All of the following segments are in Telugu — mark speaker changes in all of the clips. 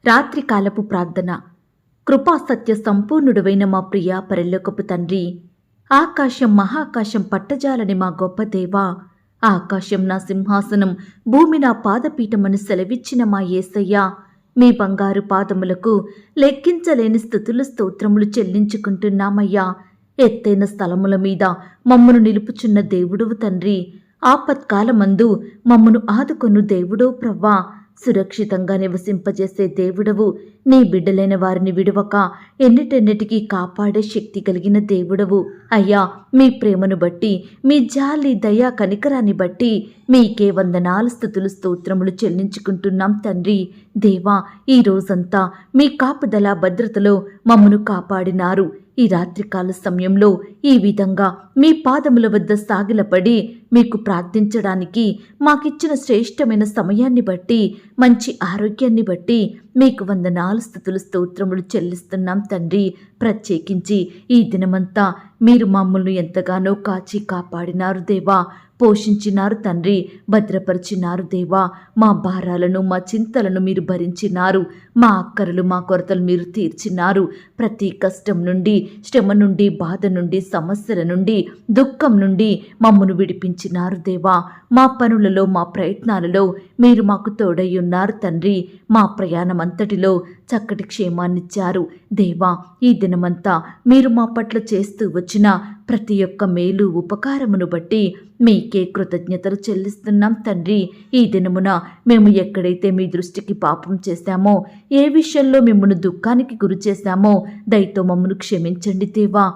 Speaker 1: రాత్రికాలపు ప్రార్థన. కృపా సత్య సంపూర్ణుడువైన మా ప్రియ పరలోకపు తండ్రి, ఆకాశం మహాకాశం పట్టజాలని మా గొప్ప దేవా, ఆకాశం నా సింహాసనం, భూమి నా పాదపీఠమని సెలవిచ్చిన మా యేసయ్య, మీ బంగారు పాదములకు లెక్కించలేని స్తుతులు స్తోత్రములు చెల్లించుకుంటున్నామయ్యా. ఎత్తైన స్థలముల మీద మమ్మను నిలుపుచున్న దేవుడువు తండ్రి, ఆపత్కాలమందు మమ్మను ఆదుకొను దేవుడో ప్రవ్వా, సురక్షితంగా నివసింపజేసే దేవుడవు, నీ బిడ్డలైన వారిని విడువక ఎన్నిటెన్నిటికీ కాపాడే శక్తి కలిగిన దేవుడవు. అయ్యా, మీ ప్రేమను బట్టి, మీ జాలి దయా కనికరాన్ని బట్టి మీకే వందనాలు స్తుతులు స్తోత్రములు చెల్లించుకుంటున్నాం తండ్రి. దేవా, ఈ రోజంతా మీ కాపుదల భద్రతలో మమ్మను కాపాడినారు. ఈ రాత్రికాల సమయంలో ఈ విధంగా మీ పాదముల వద్ద సాగిలపడి మీకు ప్రార్థించడానికి మాకిచ్చిన శ్రేష్టమైన సమయాన్ని బట్టి, మంచి ఆరోగ్యాన్ని బట్టి మీకు వందనాలు స్తుతులు స్తోత్రములు చెల్లిస్తున్నాం తండ్రి. ప్రత్యేకించి ఈ దినమంతా మీరు మమ్మల్ని ఎంతగానో కాచి కాపాడినారు దేవా, పోషించినారు తండ్రి, భద్రపరిచినారు దేవా. మా భారాలను మా చింతలను మీరు భరించినారు, మా అక్కరలు మా కొరతలు మీరు తీర్చినారు. ప్రతి కష్టం నుండి, శ్రమ నుండి, బాధ నుండి, సమస్యల నుండి, దుఃఖం నుండి మమ్మను విడిపించినారు దేవా. మా పనులలో మా ప్రయత్నాలలో మీరు మాకు తోడై ఉన్నారు తండ్రి. మా ప్రయాణం అంతటిలో చక్కటి క్షేమాన్నిచ్చారు దేవా. ఈ దినమంతా మీరు మా పట్ల చేస్తూ వచ్చిన ప్రతి ఒక్క మేలు ఉపకారమును బట్టి మీకే కృతజ్ఞతలు చెల్లిస్తున్నాం తండ్రి. ఈ దినమున మేము ఎక్కడైతే మీ దృష్టికి పాపం చేశామో, ఏ విషయంలో మిమ్మల్ని దుఃఖానికి గురి చేశామో దయతో మమ్మను క్షమించండి దేవా.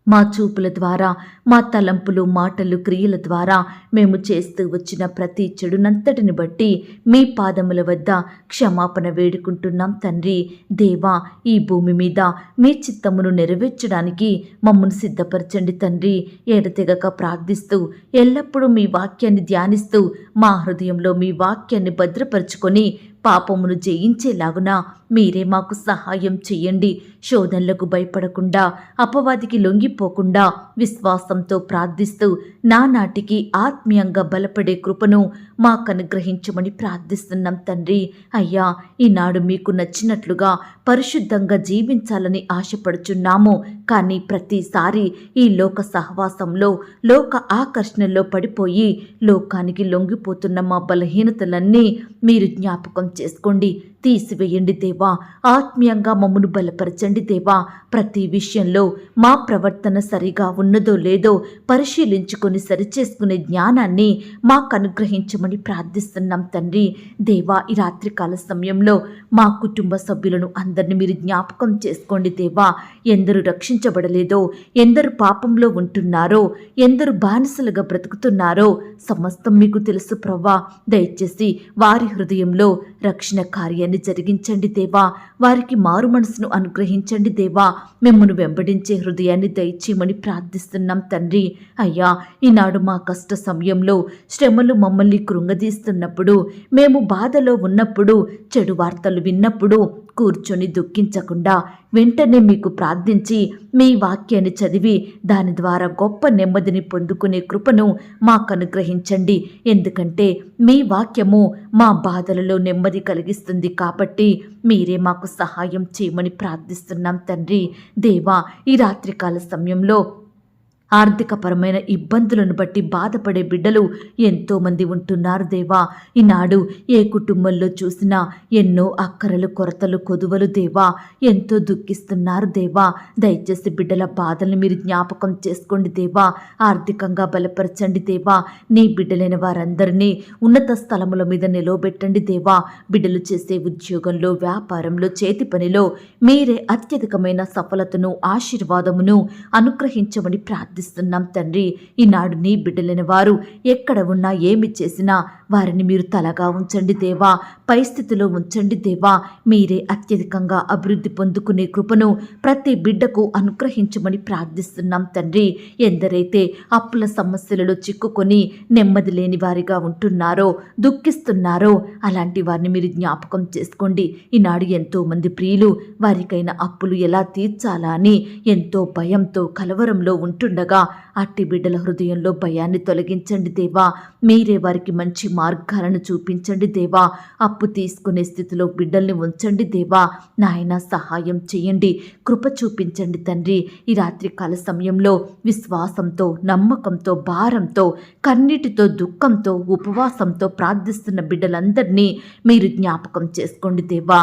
Speaker 1: మా చూపుల ద్వారా, మా తలంపులు, మాటలు, క్రియల ద్వారా మేము చేస్తూ వచ్చిన ప్రతి చెడునంతటిని బట్టి మీ పాదముల వద్ద క్షమాపణ వేడుకుంటున్నాం తండ్రి. దేవా, ఈ భూమి మీద మీ చిత్తమును నెరవేర్చడానికి మమ్మను సిద్ధపరచండి తండ్రి. ఎడతెగక ప్రార్థిస్తూ, ఎల్లప్పుడూ మీ వాక్యాన్ని ధ్యానిస్తూ, మా హృదయంలో మీ వాక్యాన్ని భద్రపరుచుకొని పాపమును జయించేలాగున మీరే మాకు సహాయం చెయ్యండి. శోధనలకు భయపడకుండా, అపవాదికి లొంగిపోకుండా విశ్వాసంతో ప్రార్థిస్తూ నానాటికి ఆత్మీయంగా బలపడే కృపను మాకు అనుగ్రహించమని ప్రార్థిస్తున్నాం తండ్రి. అయ్యా, ఈనాడు మీకు నచ్చినట్లుగా పరిశుద్ధంగా జీవించాలని ఆశపడుచున్నాము. కానీ ప్రతిసారి ఈ లోక సహవాసంలో, లోక ఆకర్షణలో పడిపోయి లోకానికి లొంగిపోతున్న మా బలహీనతలన్నీ మీరు జ్ఞాపకం చేసుకోండి, తీసివేయండి దేవా. ఆత్మీయంగా మమ్మను బలపరచండి దేవా. ప్రతి విషయంలో మా ప్రవర్తన సరిగా ఉన్నదో లేదో పరిశీలించుకొని సరిచేసుకునే జ్ఞానాన్ని మాకు అనుగ్రహించమని ప్రార్థిస్తున్నాం తండ్రి. దేవా, ఈ రాత్రికాల సమయంలో మా కుటుంబ సభ్యులను అందరినీ మీరు జ్ఞాపకం చేసుకోండి దేవా. ఎందరు రక్షించబడలేదో, ఎందరు పాపంలో ఉంటున్నారో, ఎందరు బానిసలుగా బ్రతుకుతున్నారో సమస్తం మీకు తెలుసు ప్రవ్వా. దయచేసి వారి హృదయంలో రక్షణ కార్యాన్ని జరిగించండి దేవా. వారికి మారు మనసును అనుగ్రహించండి దేవా. మిమ్మల్ని వెంబడించే హృదయాన్ని దయచేయమని ప్రార్థిస్తున్నాం తండ్రి. అయ్యా, ఈనాడు మా కష్ట సమయంలో శ్రమలు మమ్మల్ని కృంగదీస్తున్నప్పుడు, మేము బాధలో ఉన్నప్పుడు, చెడు వార్తలు విన్నప్పుడు కూర్చొని దుఃఖించకుండా వెంటనే మీకు ప్రార్థించి మీ వాక్యాన్ని చదివి దాని ద్వారా గొప్ప నెమ్మదిని పొందుకునే కృపను మాకు అనుగ్రహించండి. ఎందుకంటే మీ వాక్యము మా బాధలలో నెమ్మది కలిగిస్తుంది కాబట్టి మీరే మాకు సహాయం చేయమని ప్రార్థిస్తున్నాం తండ్రి. దేవా, ఈ రాత్రికాల సమయంలో ఆర్థికపరమైన ఇబ్బందులను బట్టి బాధపడే బిడ్డలు ఎంతోమంది ఉంటున్నారు దేవా. ఈనాడు ఏ కుటుంబంలో చూసినా ఎన్నో అక్కరలు, కొరతలు, కొదువలు దేవా. ఎంతో దుఃఖిస్తున్నారు దేవా. దయచేసి బిడ్డల బాధల్ని మీరు జ్ఞాపకం చేసుకోండి దేవా. ఆర్థికంగా బలపరచండి దేవా. నీ బిడ్డలైన వారందరినీ ఉన్నత స్థలముల మీద నిలవబెట్టండి దేవా. బిడ్డలు చేసే ఉద్యోగంలో, వ్యాపారంలో, చేతి పనిలో మీరే అత్యధికమైన సఫలతను, ఆశీర్వాదమును అనుగ్రహించమని ప్రార్థిస్తున్నాం తండ్రి. ఈనాడు నీ బిడ్డలైన వారు ఎక్కడ ఉన్నా, ఏమి చేసినా వారిని మీరు తలగా ఉంచండి దేవా. పై స్థితిలో ఉంచండి దేవా. మీరే అత్యధికంగా అభివృద్ధి పొందుకునే కృపను ప్రతి బిడ్డకు అనుగ్రహించమని ప్రార్థిస్తున్నాం తండ్రి. ఎందరైతే అప్పుల సమస్యలలో చిక్కుకొని నెమ్మది లేని వారిగా ఉంటున్నారో, దుఃఖిస్తున్నారో అలాంటి వారిని మీరు జ్ఞాపకం చేసుకోండి. ఈనాడు ఎంతో మంది ప్రియులు వారికైన అప్పులు ఎలా తీర్చాలా అని ఎంతో భయంతో, కలవరంలో ఉంటుండగా ఉంటుండగా అట్టి బిడ్డల హృదయంలో భయాన్ని తొలగించండి దేవా. మీరే వారికి మంచి మార్గాలను చూపించండి దేవా. అప్పు తీసుకునే స్థితిలో బిడ్డల్ని ఉంచండి దేవా. నాయన సహాయం చేయండి, కృప చూపించండి తండ్రి. ఈ రాత్రికాల సమయంలో విశ్వాసంతో, నమ్మకంతో, భారంతో, కన్నీటితో, దుఃఖంతో, ఉపవాసంతో ప్రార్థిస్తున్న బిడ్డలందరినీ మీరు జ్ఞాపకం చేసుకోండి దేవా.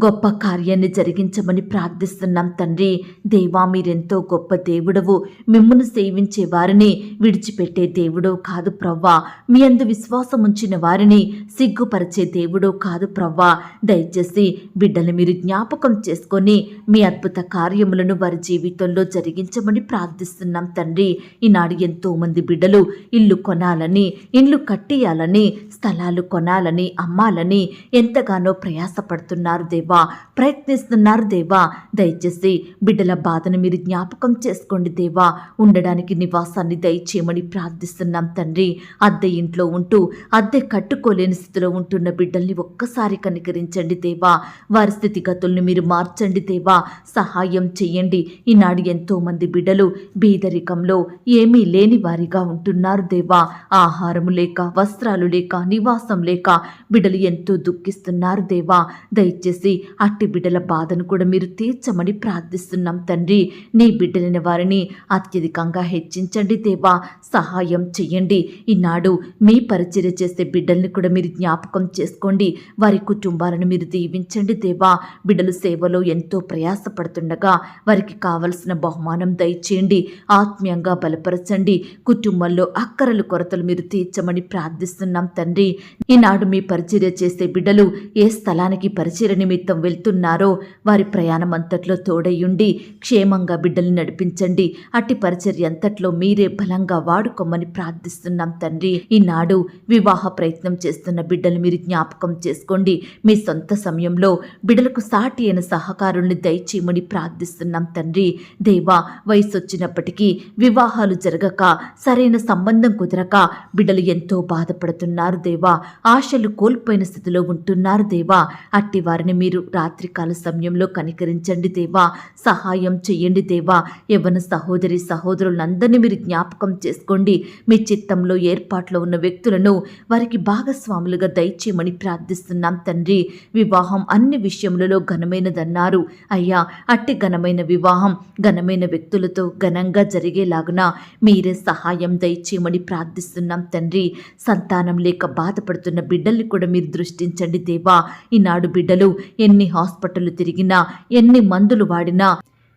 Speaker 1: గొప్ప కార్యాన్ని జరిగించమని ప్రార్థిస్తున్నాం తండ్రి. దేవా, మీరెంతో గొప్ప దేవుడవు. మిమ్మును సేవించే వారిని విడిచిపెట్టే దేవుడో కాదు ప్రవ్వా. మీ అందు విశ్వాసం ఉంచిన వారిని సిగ్గుపరిచే దేవుడో కాదు ప్రవ్వా. దయచేసి బిడ్డలు మీరు జ్ఞాపకం చేసుకొని మీ అద్భుత కార్యములను వారి జీవితంలో జరిగించమని ప్రార్థిస్తున్నాం తండ్రి. ఈనాడు ఎంతో మంది బిడ్డలు ఇల్లు కొనాలని, ఇండ్లు కట్టియాలని, స్థలాలు కొనాలని, అమ్మాలని ఎంతగానో ప్రయాసపడుతున్నారు దేవా, ప్రయత్నిస్తున్నారు దేవా. దయచేసి బిడ్డల బాధను మీరు జ్ఞాపకం చేసుకోండి దేవా. ఉండడానికి నివాసాన్ని దయచేయమని ప్రార్థిస్తున్నాం తండ్రి. అద్దె ఇంట్లో ఉంటూ అద్దె కట్టుకోలేని స్థితిలో ఉంటున్న బిడ్డల్ని ఒక్కసారి కనికరించండి దేవా. వారి స్థితిగతుల్ని మీరు మార్చండి దేవా. సహాయం చెయ్యండి. ఈనాడు ఎంతో మంది బిడ్డలు బీదరికంలో ఏమీ లేని వారిగా ఉంటున్నారు దేవా. ఆహారము లేక, వస్త్రాలు లేక, నివాసం లేక బిడ్డలు ఎంతో దుఃఖిస్తున్నారు దేవా. దయచేసి అట్టి బిడ్డల బాధను కూడా మీరు తీర్చమని ప్రార్థిస్తున్నాం తండ్రి. నీ బిడ్డలైన వారిని అత్యధికంగా హెచ్చించండి దేవా. సహాయం చెయ్యండి. ఈనాడు మీ పరిచర్య చేసే బిడ్డల్ని కూడా మీరు జ్ఞాపకం చేసుకోండి. వారి కుటుంబాలను మీరు దీవించండి దేవా. బిడ్డలు సేవలో ఎంతో ప్రయాసపడుతుండగా వారికి కావలసిన బహుమానం దయచేయండి. ఆత్మీయంగా బలపరచండి. కుటుంబంలో అక్కరలు కొరతలు మీరు తీర్చమని ప్రార్థిస్తున్నాం తండ్రి. ఈనాడు మీ పరిచర్య చేసే బిడ్డలు ఏ స్థలానికి పరిచర్య నిమిత్తం వెళ్తున్నారో వారి ప్రయాణం అంతట్లో తోడయ్యుండి క్షేమంగా బిడ్డల్ని నడిపించండి. అట్టి పరిచర్య అంతట్లో మీరే బలంగా వాడుకోమని ప్రార్థిస్తున్నాం తండ్రి. ఈనాడు వివాహ ప్రయత్నం చేస్తున్న బిడ్డలు మీరు జ్ఞాపకం చేసుకోండి. మీ సొంత సమయంలో బిడ్డలకు సాటి అయిన సహకారుల్ని దయచేయమని ప్రార్థిస్తున్నాం తండ్రి. దేవా, వయసు వచ్చినప్పటికీ వివాహాలు జరగక, సరైన సంబంధం కుదరక బిడ్డలు ఎంతో బాధపడుతున్నారు దేవా. ఆశలు కోల్పోయిన స్థితిలో ఉంటున్నారు దేవా. అట్టి వారిని మీరు రాత్రికాల సమయంలో కనికరించండి దేవా. సహాయం చెయ్యండి దేవా. యవ్వన సహోదరి సహోదరులందరినీ మీరు జ్ఞాపకం చేసుకోండి. మీ చిత్తంలో ఏర్పాట్లో ఉన్న వ్యక్తులను వారికి భాగస్వాములుగా దయచేయమని ప్రార్థిస్తున్నాం తండ్రి. వివాహం అన్ని విషయములలో ఘనమైనదన్నారు అయ్యా. అట్టి ఘనమైన వివాహం ఘనమైన వ్యక్తులతో ఘనంగా జరిగేలాగున మీరే సహాయం దయచేయమని ప్రార్థిస్తున్నాం తండ్రి. సంతానం లేక బాధపడుతున్న బిడ్డల్ని కూడా మీరు దృష్టించండి దేవా. ఈనాడు బిడ్డలు ఎన్ని హాస్పిటల్ తిరిగినా, ఎన్ని మందులు వాడినా,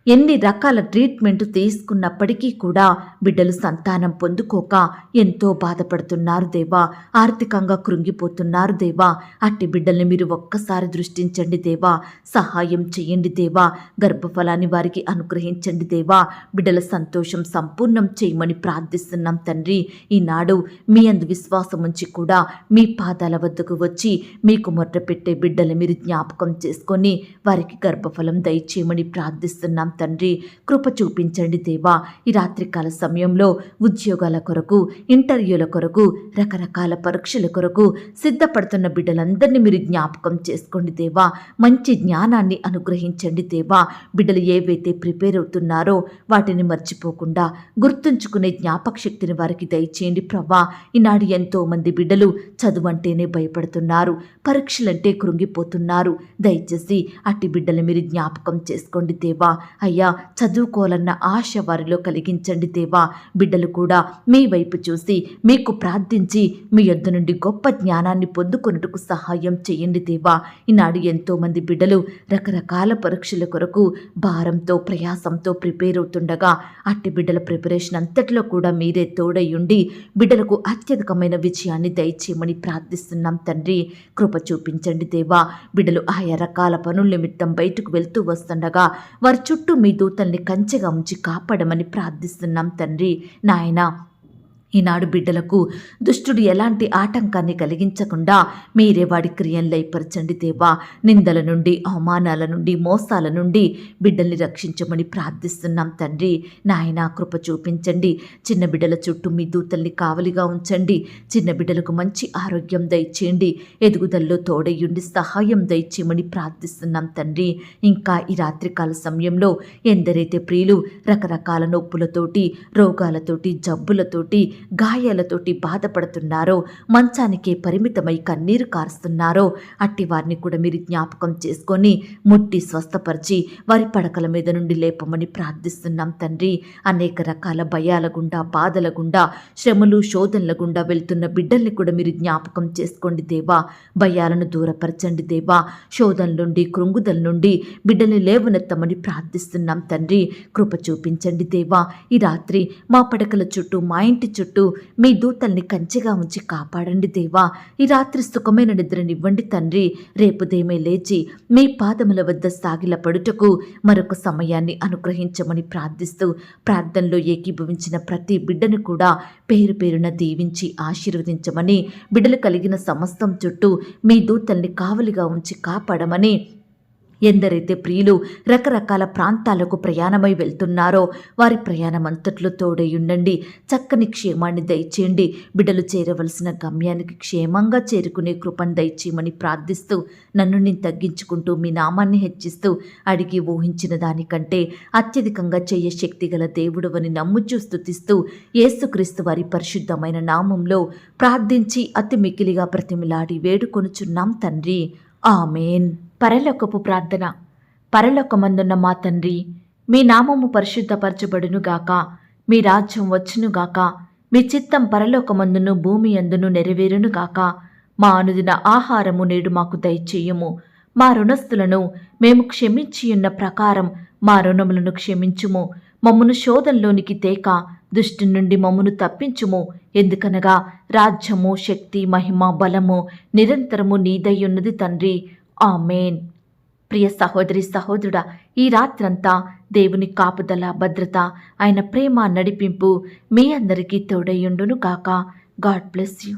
Speaker 1: ఎన్ని రకాల ట్రీట్మెంట్ తీసుకున్నప్పటికీ కూడా బిడ్డలు సంతానం పొందుకోక ఎంతో బాధపడుతున్నారు దేవా. ఆర్థికంగా కృంగిపోతున్నారు దేవా. అట్టి బిడ్డల్ని మీరు ఒక్కసారి దృష్టించండి దేవా. సహాయం చేయండి దేవా. గర్భఫలాన్ని వారికి అనుగ్రహించండి దేవా. బిడ్డల సంతోషం సంపూర్ణం చేయమని ప్రార్థిస్తున్నాం తండ్రి. ఈనాడు మీ అందు విశ్వాసం ఉంచి కూడా మీ పాదాల వద్దకు వచ్చి మీకు మొర్రపెట్టే బిడ్డలు మీరు జ్ఞాపకం చేసుకొని వారికి గర్భఫలం దయచేయమని ప్రార్థిస్తున్నాం తండ్రి. కృప చూపించండి దేవా. ఈ రాత్రికాల సమయంలో ఉద్యోగాల కొరకు, ఇంటర్వ్యూల కొరకు, రకరకాల పరీక్షల కొరకు సిద్ధపడుతున్న బిడ్డలందరినీ మీరు జ్ఞాపకం చేసుకోండి దేవా. మంచి జ్ఞానాన్ని అనుగ్రహించండి దేవా. బిడ్డలు ఏవైతే ప్రిపేర్ అవుతున్నారో వాటిని మర్చిపోకుండా గుర్తుంచుకునే జ్ఞాపక శక్తిని వారికి దయచేయండి ప్రభా. ఈనాడు ఎంతో మంది బిడ్డలు చదువు అంటేనే భయపడుతున్నారు, పరీక్షలంటే కృంగిపోతున్నారు. దయచేసి అట్టి బిడ్డలు మీరు జ్ఞాపకం చేసుకోండి దేవా. అయ్యా, చదువుకోవాలన్న ఆశ వారిలో కలిగించండి దేవా. బిడ్డలు కూడా మీ వైపు చూసి మీకు ప్రార్థించి మీ యొద్ద నుండి గొప్ప జ్ఞానాన్ని పొందుకొనుటకు సహాయం చేయండి దేవా. ఈనాడు ఎంతో మంది బిడ్డలు రకరకాల పరీక్షల కొరకు భారంతో, ప్రయాసంతో ప్రిపేర్ అవుతుండగా అట్టి బిడ్డల ప్రిపరేషన్ అంతట్లో కూడా మీరే తోడయ్యుండి బిడ్డలకు అత్యధికమైన విజయాన్ని దయచేయమని ప్రార్థిస్తున్నాం తండ్రి. కృప చూపించండి దేవా. బిడ్డలు ఆయా రకాల పనుల నిమిత్తం బయటకు వెళ్తూ వస్తుండగా వారి చుట్టూ మీ దూతల్ని కంచెగా ఉంచి కాపాడమని ప్రార్థిస్తున్నాం తండ్రి. నాయనా, ఈనాడు బిడ్డలకు దుష్టుడు ఎలాంటి ఆటంకాన్ని కలిగించకుండా మీరే వాడి క్రియలు లయపరచండి దేవా. నిందల నుండి, అవమానాల నుండి, మోసాల నుండి బిడ్డల్ని రక్షించమని ప్రార్థిస్తున్నాం తండ్రి. నాయనా కృప చూపించండి. చిన్న బిడ్డల చుట్టూ మీ దూతల్ని కావలిగా ఉంచండి. చిన్న బిడ్డలకు మంచి ఆరోగ్యం దయచేయండి. ఎదుగుదలలో తోడయ్యుండి సహాయం దయచేయమని ప్రార్థిస్తున్నాం తండ్రి. ఇంకా ఈ రాత్రికాల సమయంలో ఎందరైతే ప్రియులు రకరకాల నొప్పులతోటి, రోగాలతోటి, జబ్బులతోటి, గాయాలతోటి బాధపడుతున్నారో, మంచానికే పరిమితమై కన్నీరు కారుస్తున్నారో అట్టి వారిని కూడా మీరు జ్ఞాపకం చేసుకొని ముట్టి స్వస్థపరిచి వారి పడకల మీద నుండి లేపమని ప్రార్థిస్తున్నాం తండ్రి. అనేక రకాల భయాల గుండా, బాధల గుండా, శ్రమలు, శోధనల గుండా వెళ్తున్న బిడ్డల్ని కూడా మీరు జ్ఞాపకం చేసుకోండి దేవా. భయాలను దూరపరచండి దేవా. శోధనల నుండి, కృంగుదల నుండి బిడ్డల్ని లేవనెత్తమని ప్రార్థిస్తున్నాం తండ్రి. కృప చూపించండి దేవా. ఈ రాత్రి మా పడకల చుట్టూ, మా ఇంటి చుట్టూ మీ దూతల్ని కంచెగా ఉంచి కాపాడండి దేవా. ఈ రాత్రి సుఖమైన నిద్రనివ్వండి తండ్రి. రేపుదేమే లేచి మీ పాదముల వద్ద సాగిల పడుటకు మరొక సమయాన్ని అనుగ్రహించమని ప్రార్థిస్తూ, ప్రార్థనలో ఏకీభవించిన ప్రతి బిడ్డను కూడా పేరు పేరున దీవించి ఆశీర్వదించమని, బిడ్డలు కలిగిన సమస్తం చుట్టూ మీ దూతల్ని కావలిగా ఉంచి కాపాడమని, ఎందరైతే ప్రియులు రకరకాల ప్రాంతాలకు ప్రయాణమై వెళ్తున్నారో వారి ప్రయాణం అంతట్లో తోడైయుండండి. చక్కని క్షేమాన్ని దయచేయండి. బిడ్డలు చేరవలసిన గమ్యానికి క్షేమంగా చేరుకునే కృపను దయచేయమని ప్రార్థిస్తూ, నన్ను నేను తగ్గించుకుంటూ మీ నామాన్ని హెచ్చిస్తూ, అడిగి ఊహించిన దానికంటే అత్యధికంగా చెయ్య శక్తిగల దేవుడవని నమ్ముచూ స్తుతిస్తూ, యేసుక్రీస్తు వారి పరిశుద్ధమైన నామంలో ప్రార్థించి అతి మికిలిగా ప్రతిమిలాడి వేడుకొనుచున్నాం తండ్రి. ఆమేన్. పరలోకపు ప్రార్థన. పరలోకమందున్న మా తండ్రి, మీ నామము పరిశుద్ధపరచబడునుగాక, మీ రాజ్యం వచ్చునుగాక, మీ చిత్తం పరలోకమందును భూమి అందును నెరవేరునుగాక. మా అనుదిన ఆహారము నేడు మాకు దయచేయుము. మా రుణస్థులను మేము క్షమించియున్న ప్రకారం మా రుణములను క్షమించుము. మమ్మును శోధనలోనికి తేక దుష్టి నుండి మమ్మును తప్పించుము. ఎందుకనగా రాజ్యము, శక్తి, మహిమ, బలము నిరంతరము నీదయ్యున్నది తండ్రి. ఆమేన్. ప్రియ సహోదరి, సహోదరుడా, ఈ రాత్రంతా దేవుని కాపుదల, భద్రత, ఆయన ప్రేమ, నడిపింపు మీ అందరికీ తోడయ్యుండును గాక. God bless you.